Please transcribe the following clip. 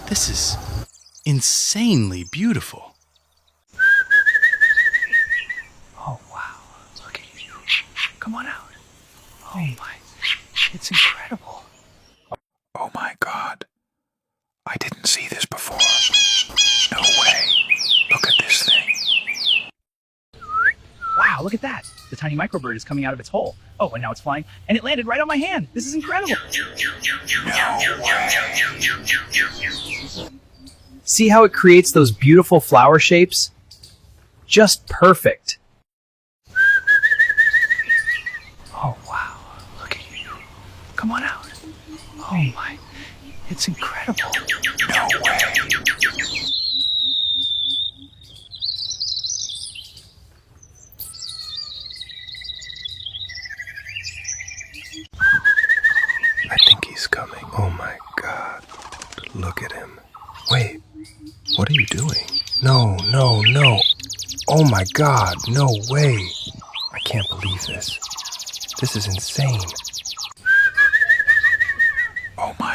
This is insanely beautiful. Oh, wow. Look at you. Come on out. Oh, my. It's incredible. Oh my God. I didn't see this before. No way. Look at this thing. Wow, look at that. The tiny microbird is coming out of its hole. Oh, and now it's flying, and it landed right on my hand. This is incredible. No way. See how it creates those beautiful flower shapes? Just perfect. Oh, wow. Look at you. Come on out. Oh, my. It's incredible. No way. I think he's coming. Oh my God. Look at him. Wait. What are you doing? No. Oh my God. No way. I can't believe this. This is insane.